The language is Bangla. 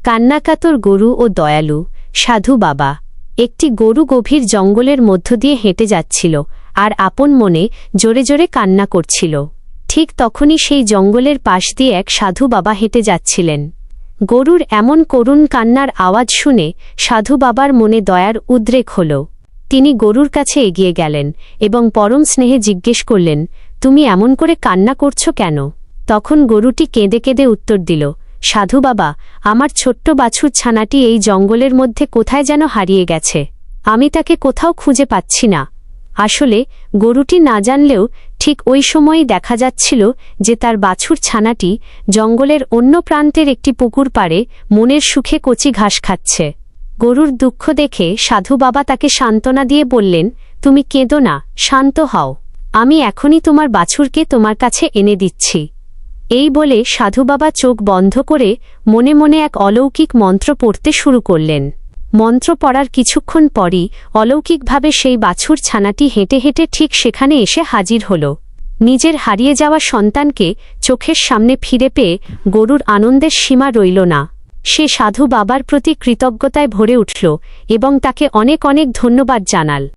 কান্নাকাতর গরু ও দয়ালু সাধু বাবা। একটি গরু গভীর জঙ্গলের মধ্য দিয়ে হেঁটে যাচ্ছিল আর আপন মনে জোরে জোরে কান্না করছিল। ঠিক তখনই সেই জঙ্গলের পাশ দিয়ে এক সাধু বাবা হেঁটে যাচ্ছিলেন। গরুর এমন করুণ কান্নার আওয়াজ শুনে সাধু বাবার মনে দয়ার উদ্রেক হল। তিনি গরুর কাছে এগিয়ে গেলেন এবং পরম স্নেহে জিজ্ঞেস করলেন, তুমি এমন করে কান্না করছ কেন? তখন গরুটি কেঁদে কেঁদে উত্তর দিল, সাধু বাবা, আমার ছোট্ট বাছুর ছানাটি এই জঙ্গলের মধ্যে কোথায় যেন হারিয়ে গেছে। আমি তাকে কোথাও খুঁজে পাচ্ছি না। আসলে গরুটি না জানলেও ঠিক ওই সময়ই দেখা যাচ্ছিল যে তার বাছুর ছানাটি জঙ্গলের অন্য প্রান্তের একটি পুকুর পাড়ে মনের সুখে কচি ঘাস খাচ্ছে। গরুর দুঃখ দেখে সাধু বাবা তাকে সান্ত্বনা দিয়ে বললেন, তুমি কেঁদো না, শান্ত হও। আমি এখনই তোমার বাছুরকে তোমার কাছে এনে দিচ্ছি। এই বলে সাধু বাবা চোখ বন্ধ করে মনে মনে এক অলৌকিক মন্ত্র পড়তে শুরু করলেন। মন্ত্র পড়ার কিছুক্ষণ পরই অলৌকিকভাবে সেই বাছুর ছানাটি হেঁটে হেঁটে ঠিক সেখানে এসে হাজির হল। নিজের হারিয়ে যাওয়া সন্তানকে চোখের সামনে ফিরে পেয়ে গরুর আনন্দের সীমা রইল না। সে সাধু বাবার প্রতি কৃতজ্ঞতায় ভরে উঠল এবং তাকে অনেক অনেক ধন্যবাদ জানাল।